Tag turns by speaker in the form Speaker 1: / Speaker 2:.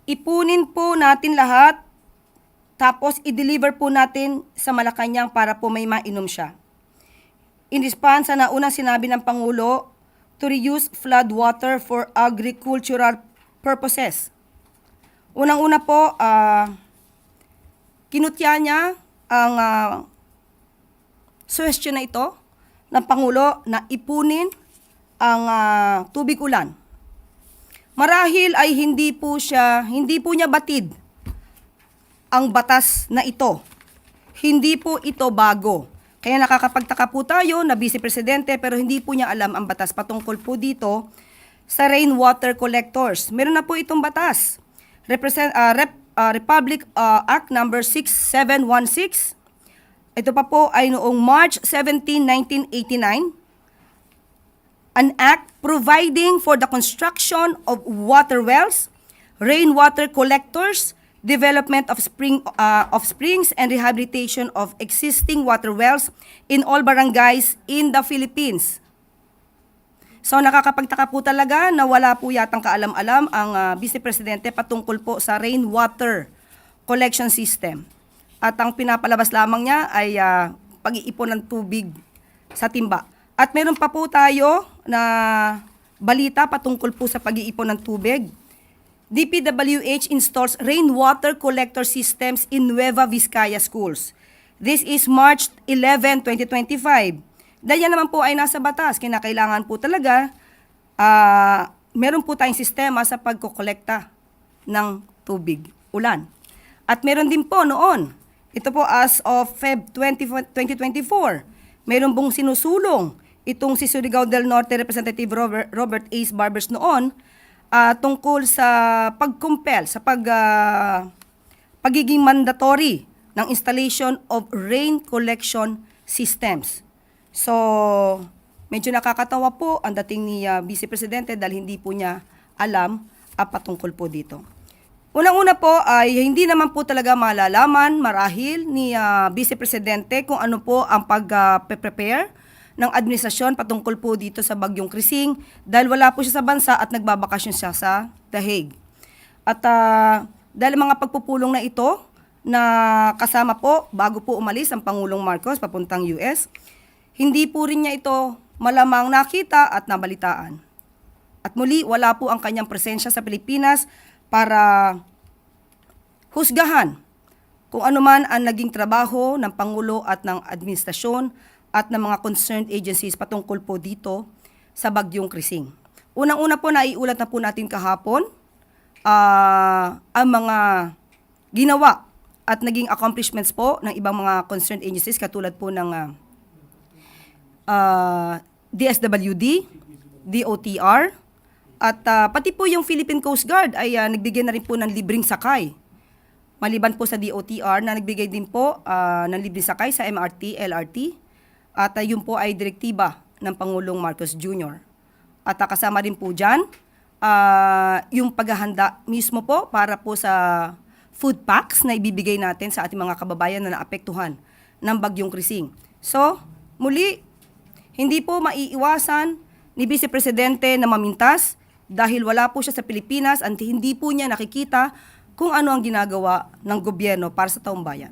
Speaker 1: Ipunin po natin lahat, tapos i-deliver po natin sa Malacanang para po may mainom siya. In response sa naunang sinabi ng Pangulo, to reuse flood water for agricultural purposes. Unang-una po, kinutya niya ang suggestion na ito ng Pangulo na ipunin ang tubig ulan. Marahil ay hindi po niya batid ang batas na ito. Hindi po ito bago. Kaya nakakapagtaka po tayo na Vice Presidente pero hindi po niya alam ang batas patungkol po dito sa rainwater collectors. Meron na po itong batas. Republic Act number 6716. Ito pa po ay noong March 17, 1989. An act providing for the construction of water wells, rainwater collectors, development of springs and rehabilitation of existing water wells in all barangays in the Philippines. So nakakapagtaka po talaga na wala po yatang kaalam-alam ang Vice Presidente patungkol po sa rainwater collection system. At ang pinapalabas lamang niya ay pag-iipon ng tubig sa timba. At meron pa po tayo na balita patungkol po sa pag-iipon ng tubig. DPWH installs rainwater collector systems in Nueva Vizcaya schools. This is March 11, 2025. Dahil yan naman po ay nasa batas. Kinakailangan po talaga, meron po tayong sistema sa pagkokolekta ng tubig, ulan. At meron din po noon, ito po as of Feb 2024, meron pong sinusulong itong si Surigao del Norte Representative Robert Ace Barbers noon tungkol sa pag-compel, sa pagiging mandatory ng installation of rain collection systems. So, medyo nakakatawa po ang dating ni Vice Presidente dahil hindi po niya alam patungkol po dito. Unang-una po ay hindi naman po talaga malalaman marahil ni Vice Presidente kung ano po ang pag-prepare ng administrasyon patungkol po dito sa Bagyong Krising dahil wala po siya sa bansa at nagbabakasyon siya sa The Hague. At dahil mga pagpupulong na ito na kasama po bago po umalis ang Pangulong Marcos papuntang US, hindi po rin niya ito malamang nakita at nabalitaan. At muli, wala po ang kanyang presensya sa Pilipinas para husgahan kung ano man ang naging trabaho ng Pangulo at ng administrasyon at ng mga concerned agencies patungkol po dito sa Bagyong Krising. Unang-una po, naiulat na po natin kahapon ang mga ginawa at naging accomplishments po ng ibang mga concerned agencies katulad po ng DSWD, DOTR, at pati po yung Philippine Coast Guard ay nagbigay na rin po ng libreng sakay. Maliban po sa DOTR na nagbigay din po ng libreng sakay sa MRT, LRT, at yun po ay direktiba ng Pangulong Marcos Jr. At kasama rin po dyan yung paghahanda mismo po para po sa food packs na ibibigay natin sa ating mga kababayan na naapektuhan ng Bagyong Krising. So, muli, hindi po maiiwasan ni Vice Presidente na mamintas dahil wala po siya sa Pilipinas at hindi po niya nakikita kung ano ang ginagawa ng gobyerno para sa taong bayan.